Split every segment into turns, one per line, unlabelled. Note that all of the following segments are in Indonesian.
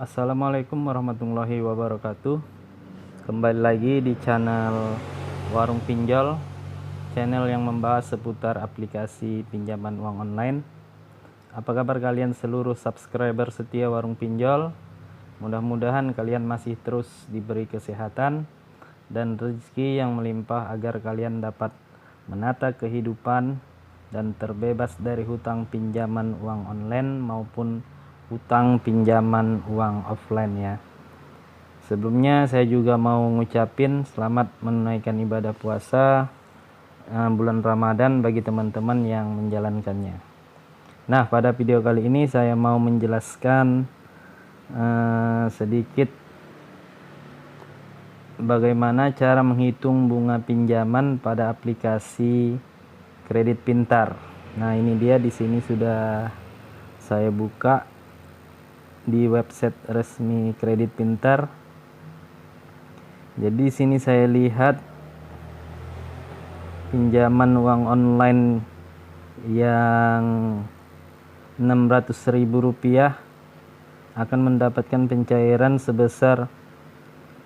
Assalamualaikum warahmatullahi wabarakatuh. Kembali lagi di channel Warung Pinjol, channel yang membahas seputar aplikasi pinjaman uang online. Apa kabar kalian seluruh subscriber setia Warung Pinjol? Mudah-mudahan kalian masih terus diberi kesehatan dan rezeki yang melimpah agar kalian dapat menata kehidupan dan terbebas dari hutang pinjaman uang online maupun hutang pinjaman uang offline ya. Sebelumnya saya juga mau ngucapin selamat menunaikan ibadah puasa bulan Ramadan bagi teman-teman yang menjalankannya. Nah, pada video kali ini saya mau menjelaskan sedikit bagaimana cara menghitung bunga pinjaman pada aplikasi kredit pintar. Nah, ini dia, di sini sudah saya buka di website resmi kredit pintar. Jadi sini saya lihat pinjaman uang online yang Rp600.000 akan mendapatkan pencairan sebesar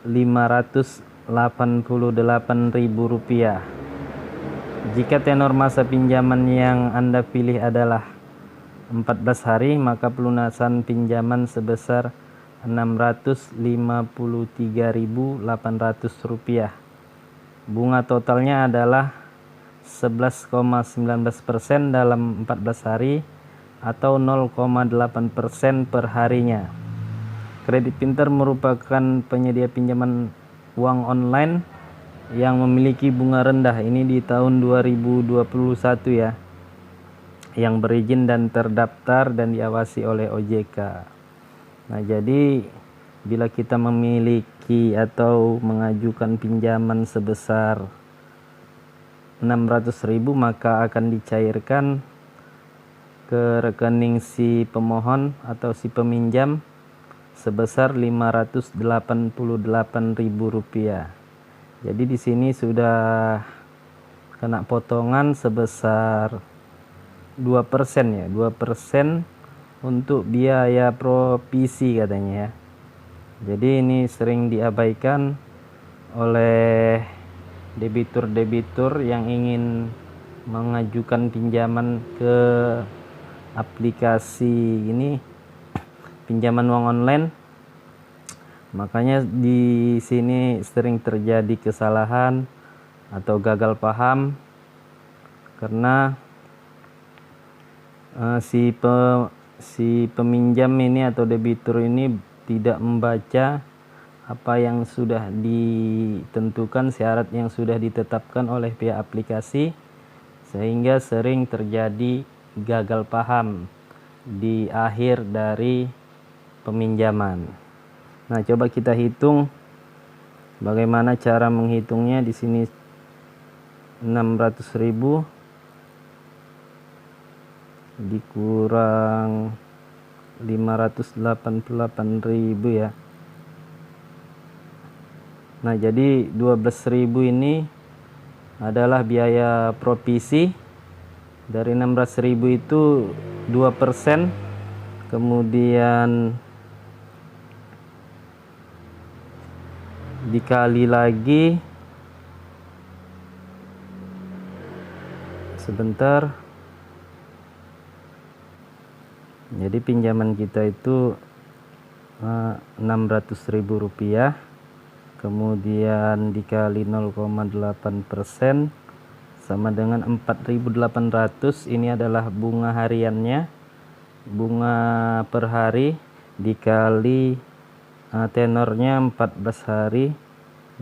Rp588.000. Jika tenor masa pinjaman yang Anda pilih adalah 14 hari, maka pelunasan pinjaman sebesar Rp653.800. Bunga totalnya adalah 11,19% dalam 14 hari atau 0,8% per harinya. Kredit Pintar merupakan penyedia pinjaman uang online yang memiliki bunga rendah ini di tahun 2021 ya, yang berizin dan terdaftar dan diawasi oleh OJK. Nah, jadi bila kita memiliki atau mengajukan pinjaman sebesar 600.000, maka akan dicairkan ke rekening si pemohon atau si peminjam sebesar Rp588.000. Jadi di sini sudah kena potongan sebesar 2% ya, 2% untuk biaya provisi katanya ya. Jadi ini sering diabaikan oleh debitur-debitur yang ingin mengajukan pinjaman ke aplikasi ini pinjaman uang online. Makanya di sini sering terjadi kesalahan atau gagal paham karena si peminjam ini atau debitur ini tidak membaca apa yang sudah ditentukan, syarat yang sudah ditetapkan oleh pihak aplikasi, sehingga sering terjadi gagal paham di akhir dari peminjaman. Nah, coba kita hitung bagaimana cara menghitungnya. Di sini 600.000 dikurang 588.000 ya. Nah, jadi 12.000 ini adalah biaya provisi. Dari 16.000 itu 2%, kemudian dikali lagi sebentar. Jadi pinjaman kita itu Rp600.000, kemudian dikali 0,8% sama dengan 4.800. Ini adalah bunga hariannya, bunga per hari dikali tenornya 14 hari.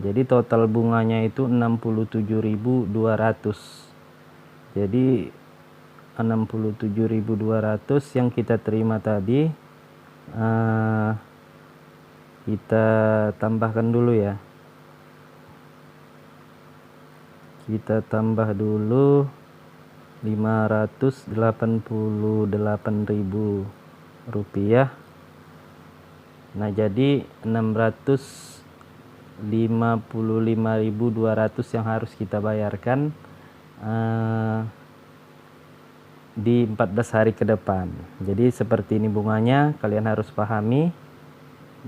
Jadi total bunganya itu 67.200. Jadi 67.200 yang kita terima tadi kita tambahkan dulu ya. Kita tambah dulu Rp588.000. Nah, jadi 655.200 yang harus kita bayarkan di 14 hari ke depan. Jadi seperti ini bunganya, kalian harus pahami.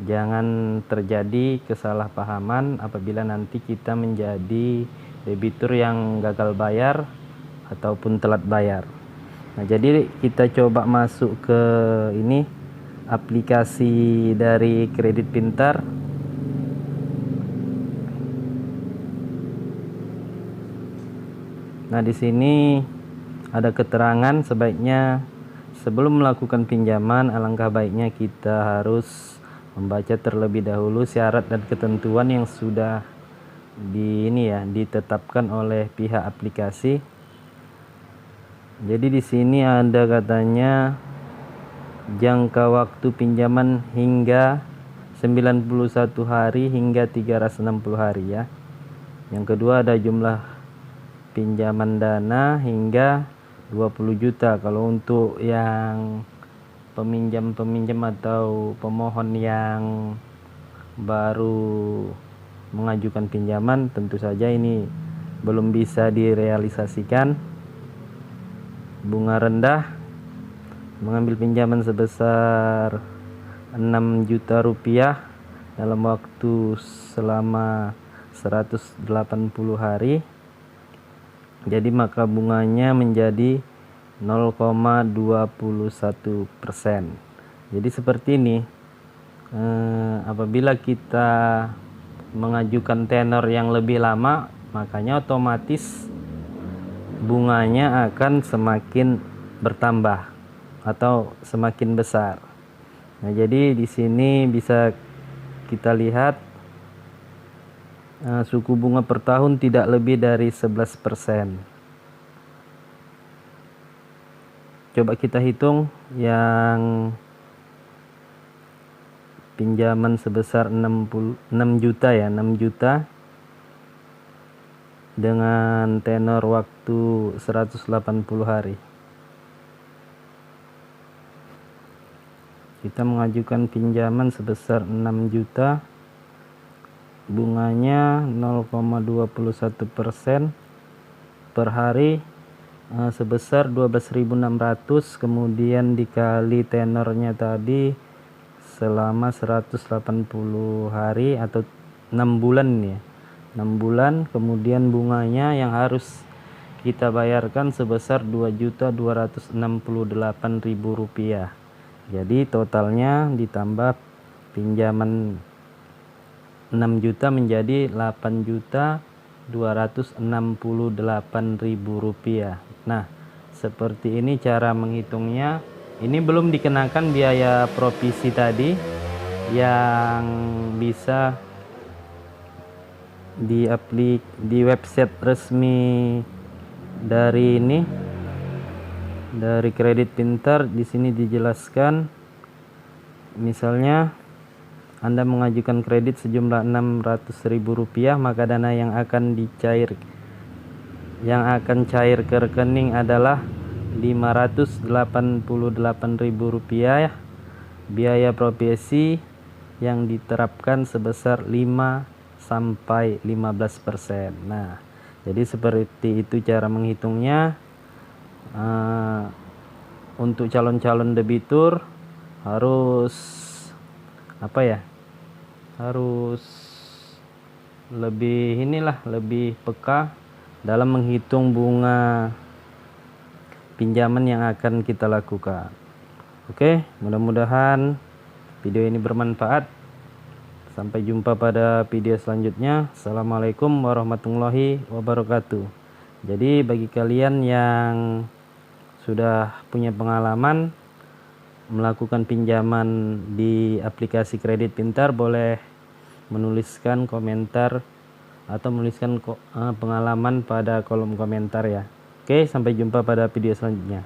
Jangan terjadi kesalahpahaman apabila nanti kita menjadi debitur yang gagal bayar ataupun telat bayar. Nah, jadi kita coba masuk ke ini aplikasi dari Kredit Pintar. Nah, di sini ada keterangan sebaiknya sebelum melakukan pinjaman alangkah baiknya kita harus membaca terlebih dahulu syarat dan ketentuan yang sudah ditetapkan oleh pihak aplikasi. Jadi di sini ada katanya jangka waktu pinjaman hingga 91 hari hingga 360 hari ya. Yang kedua ada jumlah pinjaman dana hingga 20 juta. Kalau untuk yang peminjam atau pemohon yang baru mengajukan pinjaman, tentu saja ini belum bisa direalisasikan. Bunga rendah, mengambil pinjaman sebesar 6 juta rupiah dalam waktu selama 180 hari. Jadi maka bunganya menjadi 0,21%. Jadi seperti ini. Apabila kita mengajukan tenor yang lebih lama, makanya otomatis bunganya akan semakin bertambah atau semakin besar. Nah, jadi di sini bisa kita lihat suku bunga per tahun tidak lebih dari 11%. Coba kita hitung yang pinjaman sebesar 6 juta ya, 6 juta dengan tenor waktu 180 hari. Kita mengajukan pinjaman sebesar 6 juta, bunganya 0,21% per hari, sebesar 12.600, kemudian dikali tenornya tadi selama 180 hari atau 6 bulan ya. 6 bulan, kemudian bunganya yang harus kita bayarkan sebesar Rp2.268.000. Jadi totalnya ditambah pinjaman 6 juta menjadi Rp8.268.000. Nah, seperti ini cara menghitungnya. Ini belum dikenakan biaya provisi tadi yang bisa di website resmi dari Kredit Pintar. Di sini dijelaskan, misalnya Anda mengajukan kredit sejumlah Rp600.000, maka dana yang akan cair ke rekening adalah Rp588.000. Biaya provisi yang diterapkan sebesar 5-15%. Nah, jadi seperti itu cara menghitungnya. Untuk calon-calon debitur harus harus lebih peka dalam menghitung bunga pinjaman yang akan kita lakukan. Oke, mudah-mudahan video ini bermanfaat. Sampai jumpa pada video selanjutnya. Assalamualaikum warahmatullahi wabarakatuh. Jadi bagi kalian yang sudah punya pengalaman melakukan pinjaman di aplikasi Kredit Pintar, boleh menuliskan komentar atau menuliskan pengalaman pada kolom komentar ya. Oke, sampai jumpa pada video selanjutnya.